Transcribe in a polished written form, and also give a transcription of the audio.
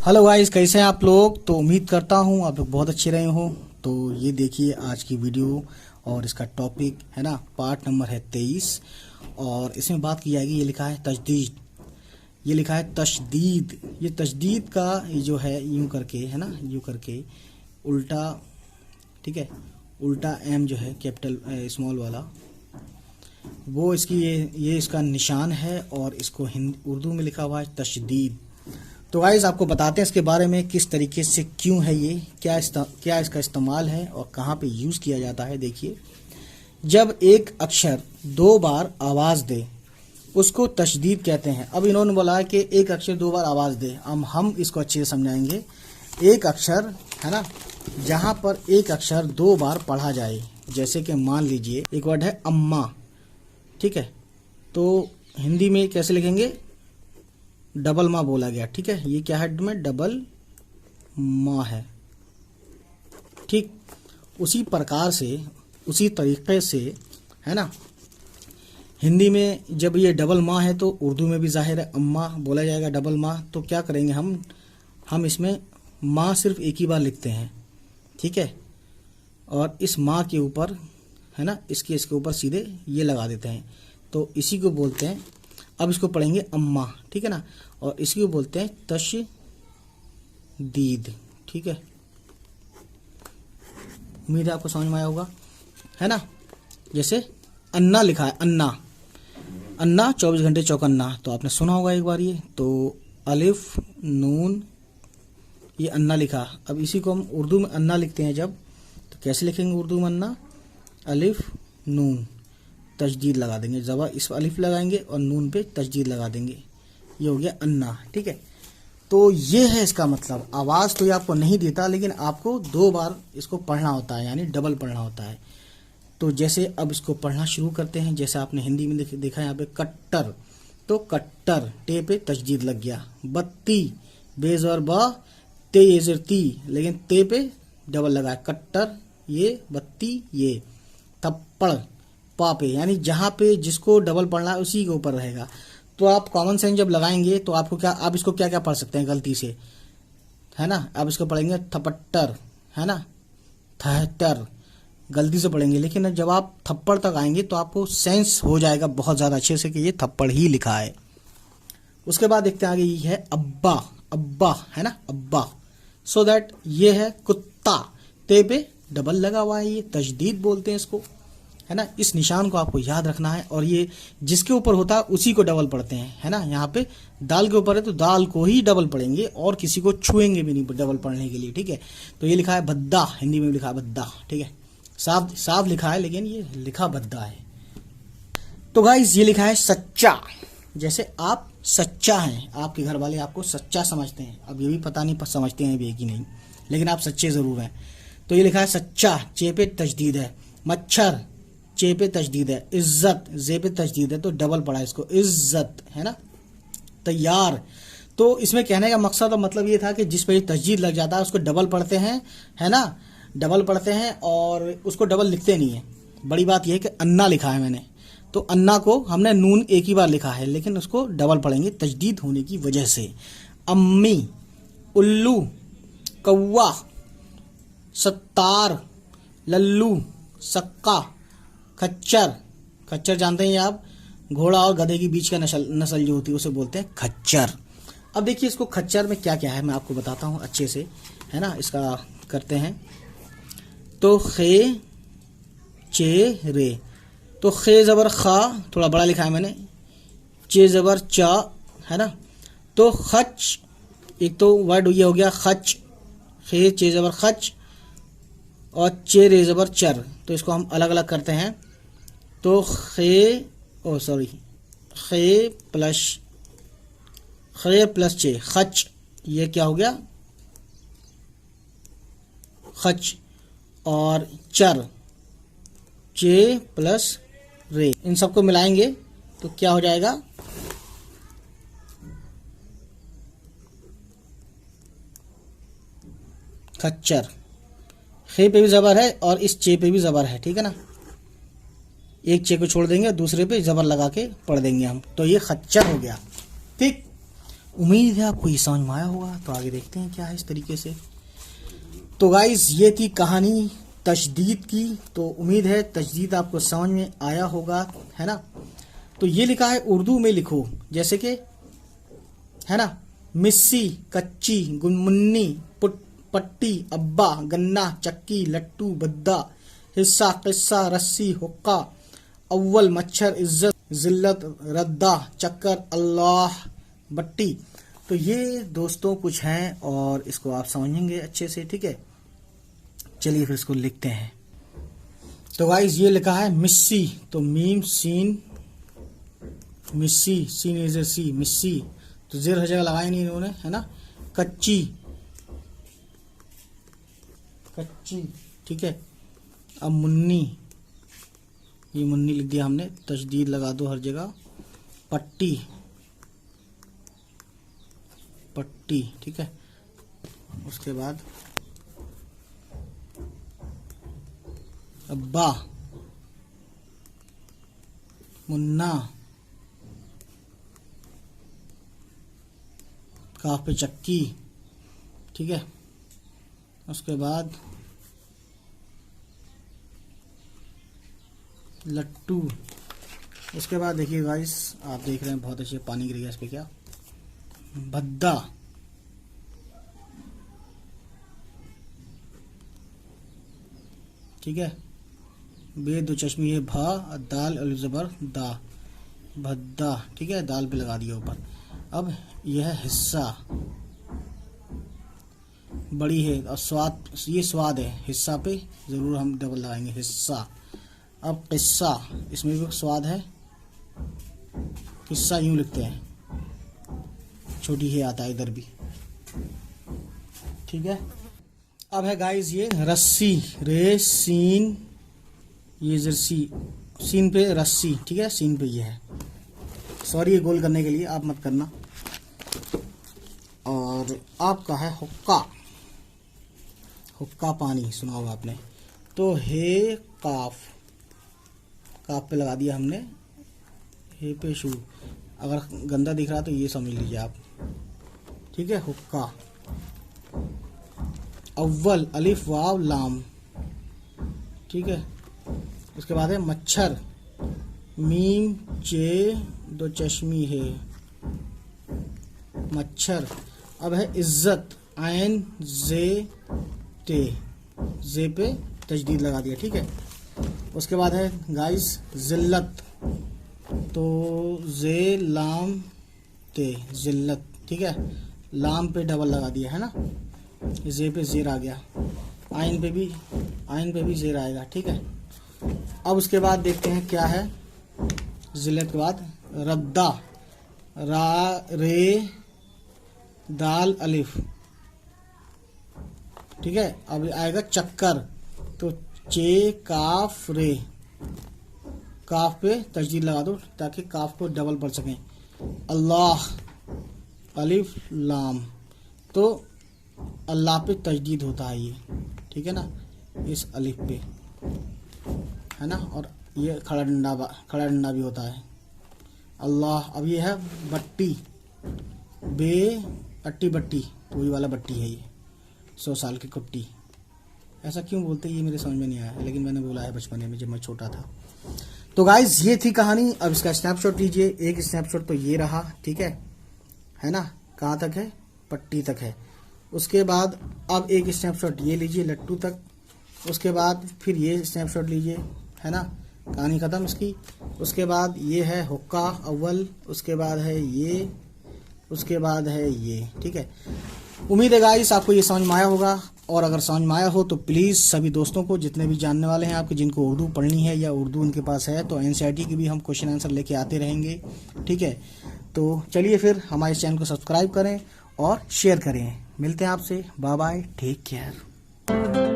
Hello guys, कैसे हैं आप लोग। तो उम्मीद करता हूँ आप लोग बहुत अच्छे रहे हो। तो ये देखिए आज की वीडियो और इसका टॉपिक है ना, पार्ट नंबर है 23 और इसमें बात की जाएगी। ये लिखा है तजदीद, ये लिखा है तशदीद। ये तशदीद का ये जो है यूं करके है ना, यूं करके उल्टा, ठीक है, उल्टा एम जो है कैपिटल स्मॉल वाला, वो इसकी ये इसका निशान है और इसको उर्दू में लिखा हुआ है तशदीद। तो गाइस आपको बताते हैं इसके बारे में, किस तरीके से, क्यों है ये, क्या इसका इस्तेमाल है और कहाँ पे यूज़ किया जाता है। देखिए, जब एक अक्षर दो बार आवाज़ दे उसको तशदीद कहते हैं। अब इन्होंने बोला है कि एक अक्षर दो बार आवाज़ दे, हम इसको अच्छे से समझाएंगे। एक अक्षर है ना, जहाँ पर एक अक्षर दो बार पढ़ा जाए, जैसे कि मान लीजिए एक वर्ड है अम्मा, ठीक है, तो हिंदी में कैसे लिखेंगे, डबल माँ बोला गया, ठीक है, ये क्या है में डबल माँ है, ठीक। उसी प्रकार से, उसी तरीके से है ना, हिंदी में जब ये डबल माँ है तो उर्दू में भी जाहिर है अम्मा बोला जाएगा, डबल माँ। तो क्या करेंगे हम इसमें माँ सिर्फ एक ही बार लिखते हैं, ठीक है, और इस माँ के ऊपर है ना, इसके ऊपर सीधे ये लगा देते हैं, तो इसी को बोलते हैं। अब इसको पढ़ेंगे अम्मा, ठीक है ना, और इसी को बोलते हैं तशदीद, ठीक है। उम्मीद है आपको समझ में आया होगा, है ना। जैसे अन्ना लिखा है, अन्ना 24 घंटे चौकन्ना, तो आपने सुना होगा एक बार ये। तो अलिफ नून, ये अन्ना लिखा। अब इसी को हम उर्दू में अन्ना लिखते हैं जब, तो कैसे लिखेंगे उर्दू में अन्ना, अलिफ नून तजदीद लगा देंगे, ज़बा इस अलिफ लगाएंगे और नून पे तजदीद लगा देंगे, ये हो गया अन्ना, ठीक है। तो ये है इसका मतलब। आवाज़ तो ये आपको नहीं देता, लेकिन आपको दो बार इसको पढ़ना होता है, यानी डबल पढ़ना होता है। तो जैसे अब इसको पढ़ना शुरू करते हैं। जैसे आपने हिंदी में देखा यहाँ पे कट्टर, तो कट्टर टे पे तजदीद लग गया। बत्ती बेज़र बा ते ये ज़र ती, लेकिन ते पे डबल लगा है, कट्टर ये बत्ती ये। थप्पड़ पा पे, यानी जहाँ पे जिसको डबल पढ़ना है उसी के ऊपर रहेगा। तो आप कॉमन सेंस जब लगाएंगे तो आपको क्या, आप इसको क्या क्या पढ़ सकते हैं गलती से, है ना। आप इसको पढ़ेंगे थपट्टर, है ना, थहतर गलती से पढ़ेंगे, लेकिन जब आप थप्पड़ तक आएंगे तो आपको सेंस हो जाएगा बहुत ज़्यादा अच्छे से कि ये थप्पड़ ही लिखा है। उसके बाद देखते हैं आगे, ये है अब्बा, अब्बा है ना, अब्बा। सो दैट ये है कुत्ता, ते पे डबल लगा हुआ है, ये तजदीद बोलते हैं इसको, है ना। इस निशान को आपको याद रखना है, और ये जिसके ऊपर होता है उसी को डबल पढ़ते हैं, है ना। यहाँ पे दाल के ऊपर है तो दाल को ही डबल पढ़ेंगे और किसी को छुएंगे भी नहीं डबल पढ़ने के लिए, ठीक है। तो ये लिखा है भद्दा, हिंदी में लिखा है भद्दा, ठीक है, साफ साफ लिखा है, लेकिन ये लिखा भद्दा है। तो गाइस ये लिखा है सच्चा, जैसे आप सच्चा हैं, आपके घर वाले आपको सच्चा समझते हैं। अब ये भी पता नहीं समझते हैं भी कि नहीं, लेकिन आप सच्चे जरूर हैं। तो ये लिखा है सच्चा, चे पे तजदीद है। मच्छर, चे पे तजदीद है। इज्जत, जे पे तजदीद है, तो डबल पड़ा है इसको, इज्जत, है ना। तैयार, तो इसमें कहने का मकसद और मतलब ये था कि जिस पे तजदीद लग जाता है उसको डबल पढ़ते हैं, है ना, डबल पढ़ते हैं और उसको डबल लिखते नहीं है। बड़ी बात यह है कि अन्ना लिखा है मैंने, तो अन्ना को हमने नून एक ही बार लिखा है, लेकिन उसको डबल पढ़ेंगे तजदीद होने की वजह से। अम्मी, उल्लू, कौवा, सत्तार, लल्लू, सक्का, खच्चर, खच्चर जानते हैं आप, घोड़ा और गधे के बीच का नस्ल जो होती है उसे बोलते हैं खच्चर। अब देखिए इसको खच्चर में क्या क्या है मैं आपको बताता हूँ अच्छे से, है ना। इसका करते हैं, तो खे चे रे, तो खे ज़बर खा थोड़ा बड़ा लिखा है मैंने, चे ज़बर चा, है ना। तो खच, एक तो वर्ड ये हो गया खच, खे चे ज़बर खच और चे रे ज़बर चर, तो इसको हम अलग अलग करते हैं। तो खे प्लस चे, खच, ये क्या हो गया खच, और चर चे प्लस रे, इन सबको मिलाएंगे तो क्या हो जाएगा खच्चर। खे पे भी ज़बर है और इस चे पे भी ज़बर है, ठीक है ना। एक चे को छोड़ देंगे, दूसरे पे ज़बर लगा के पढ़ देंगे हम, तो ये खच्चर हो गया, ठीक। उम्मीद है आपको ये समझ में आया होगा। तो आगे देखते हैं क्या है इस तरीके से। तो गाइस ये थी कहानी तशदीद की। तो उम्मीद है तशदीद आपको समझ में आया होगा, है ना। तो ये लिखा है उर्दू में लिखो, जैसे कि है ना, मिस्सी, कच्ची, गुनमुन्नी, पट्टी, अब्बा, गन्ना, चक्की, लट्टू, बद्दा, हिस्सा, किस्सा, रस्सी, हुक्का, अव्वल, मच्छर, इज्जत, जिल्लत, रद्दा, चक्कर, अल्लाह, बट्टी। तो ये दोस्तों कुछ हैं और इसको आप समझेंगे अच्छे से, ठीक है। चलिए फिर इसको लिखते हैं। तो गाइस ये लिखा है मिस्सी, तो मीम सीन, मिस्सी, सीन इज सी, मिस्सी, तो जेर हर जगह लगाई नहीं इन्होंने, है ना। कच्ची, कच्ची, ठीक है। अब मुन्नी, ये मुन्नी लिख दिया हमने, तशदीद लगा दो हर जगह। पट्टी, पट्टी, ठीक है। उसके बाद अब्बा, मुन्ना, काफ पे चक्की, ठीक है। उसके बाद लट्टू। उसके बाद देखिए गाइस, आप देख रहे हैं बहुत अच्छे पानी गिर गया इस पे, क्या भद्दा, ठीक है। बे दो चश्मी है भा, दाल अल जबर दा, भद्दा, ठीक है। दाल पे लगा दिया ऊपर। अब यह है हिस्सा, बड़ी है और स्वाद, ये स्वाद है, हिस्सा पे जरूर हम डबल लगाएंगे, हिस्सा। अब किस्सा, इसमें भी स्वाद है, किस्सा यूं लिखते हैं, छोटी ही आता है इधर भी, ठीक है। अब है गाइस ये रस्सी, रे सीन, ये जर्सी, सीन पे रस्सी, ठीक है, सीन पे ये है। सॉरी ये गोल करने के लिए आप मत करना। और आपका है हुक्का, हुक्का पानी, सुना होगा आपने। तो हे काफ, काफ पे लगा दिया हमने, हे पे शू, अगर गंदा दिख रहा तो ये समझ लीजिए आप, ठीक है। हुक्का। अव्वल, अलिफ वाव लाम, ठीक है। उसके बाद है मच्छर, मीम चे दो चश्मी है, मच्छर। अब है इज्जत, आयन जे ते, जे पे तजदीद लगा दिया, ठीक है। उसके बाद है गाइस जिल्लत, तो जे लाम ते, जिल्लत, ठीक है। लाम पे डबल लगा दिया, है ना, जे पे जेर आ गया, आइन पे भी जेर आएगा, ठीक है। अब उसके बाद देखते हैं क्या है जिल्लत के बाद, रद्दा, रा रे दाल अलिफ, ठीक है। अब आएगा चक्कर, तो चे काफ रे, काफ पे तजदीद लगा दो ताकि काफ को डबल पढ़ सकें। अल्लाह, अलिफ लाम, तो अल्लाह पे तजदीद होता है ये, ठीक है ना, इस अलिफ पे, है ना। और ये खड़ा डंडा भी होता है, अल्लाह। अब ये है बट्टी, बे अट्टी बट्टी, तो वही वाला बट्टी है ये, 100 साल की कुट्टी। ऐसा क्यों बोलते हैं ये मेरे समझ में नहीं आया, लेकिन मैंने बोला है बचपन में जब मैं छोटा था। तो गाइज ये थी कहानी। अब इसका स्नैपशॉट लीजिए, एक स्नैपशॉट तो ये रहा, ठीक है ना, कहाँ तक है, पट्टी तक है। उसके बाद अब एक स्नैपशॉट ये लीजिए लट्टू तक, उसके बाद फिर ये स्नैपशॉट लीजिए, है ना, कहानी ख़त्म इसकी। उसके बाद ये है हुक्का अव्वल, उसके बाद है ये, उसके बाद है ये, ठीक है। उम्मीद है गाइस आपको ये समझ में आया होगा, और अगर समझ में आया हो तो प्लीज़ सभी दोस्तों को, जितने भी जानने वाले हैं आपके, जिनको उर्दू पढ़नी है या उर्दू उनके पास है, तो एनसीईआरटी की भी हम क्वेश्चन आंसर लेके आते रहेंगे, ठीक है। तो चलिए फिर हमारे चैनल को सब्सक्राइब करें और शेयर करें। मिलते हैं आपसे, बाय बाय, टेक केयर।